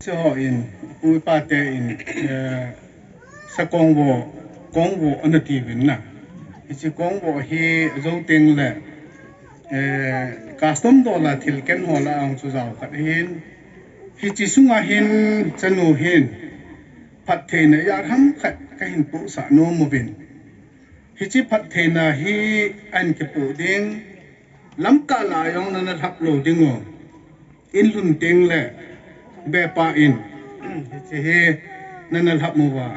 so in we parte in sa Congo anativin na isi Congo hi zoting le custom dollar thil ken hola ang chu zaw khat hin hi chi sunga hin chanu hin phat theina ya ham khat ka hin pu sa no movin hi chi phat theina hi an ke pu ding lam ka la yong na thap lo ding o in lun ting le be pa in hi chi he na thap mo wa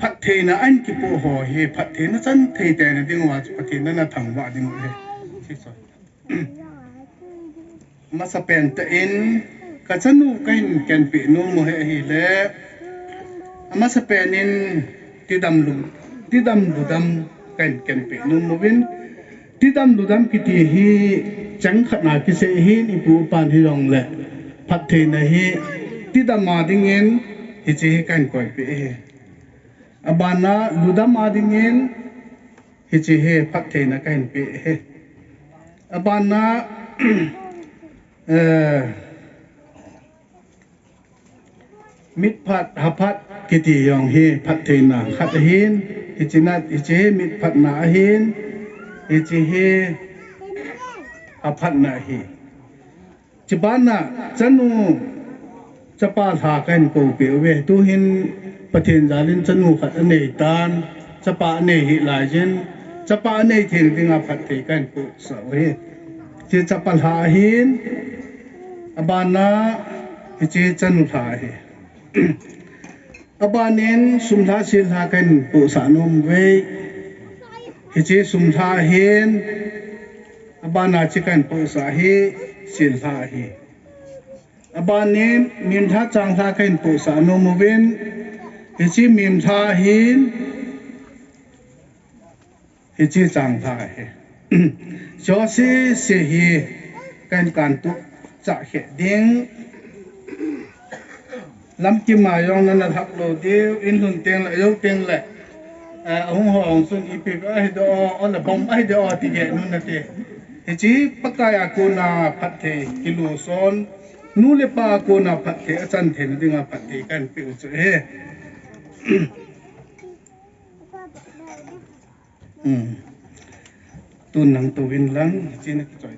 phat theina an ke pu ho hi phat theina chan thei te na ding wa phat theina na thang wa ding he chi so ma sa pen ta in ka chanu kain ken pi no mo he hi le ama sa pen in ti dam lu dam ken pi no mo win ti dam lu dam ki ti hi chang khana ki se hi ni pu pan hi rong le phat the na hi ti dam ma ding in hi chi kan koi pi he abana lu dam ma ding in hi chi he phat the na kan pi he abana mit phat hapat kiti yong hi phat theina khat hin ichinat ichi mit phat na hin ichi hi aphat na hi chibana chanu chapa tha kan ko pe we tu hin pathen jalin chanu khat anei tan chapa anei hi lai jin chapa anei thil dinga phat the kan ko sa we chi chapa tha hin abana ichi chanu tha hi abanin sumtha silha kan pu sanom we hichi sumtha hin abana chikan pu sa hi silha hi abanin mimtha changtha kan pu sanom wen hichi mimtha hin hichi changtha hi josi se hi kan tu cha he ding lam ki ma yong na thap lo de in hun teng la yo teng la hong hong sun ipi ai do on la bom ai do ti ge nu na te he chi pakaya ko na phat the kilo son nu le pa ko na phat the achan the dinga phat the kan pi u chu he tu nang tu win lang chi na ki choi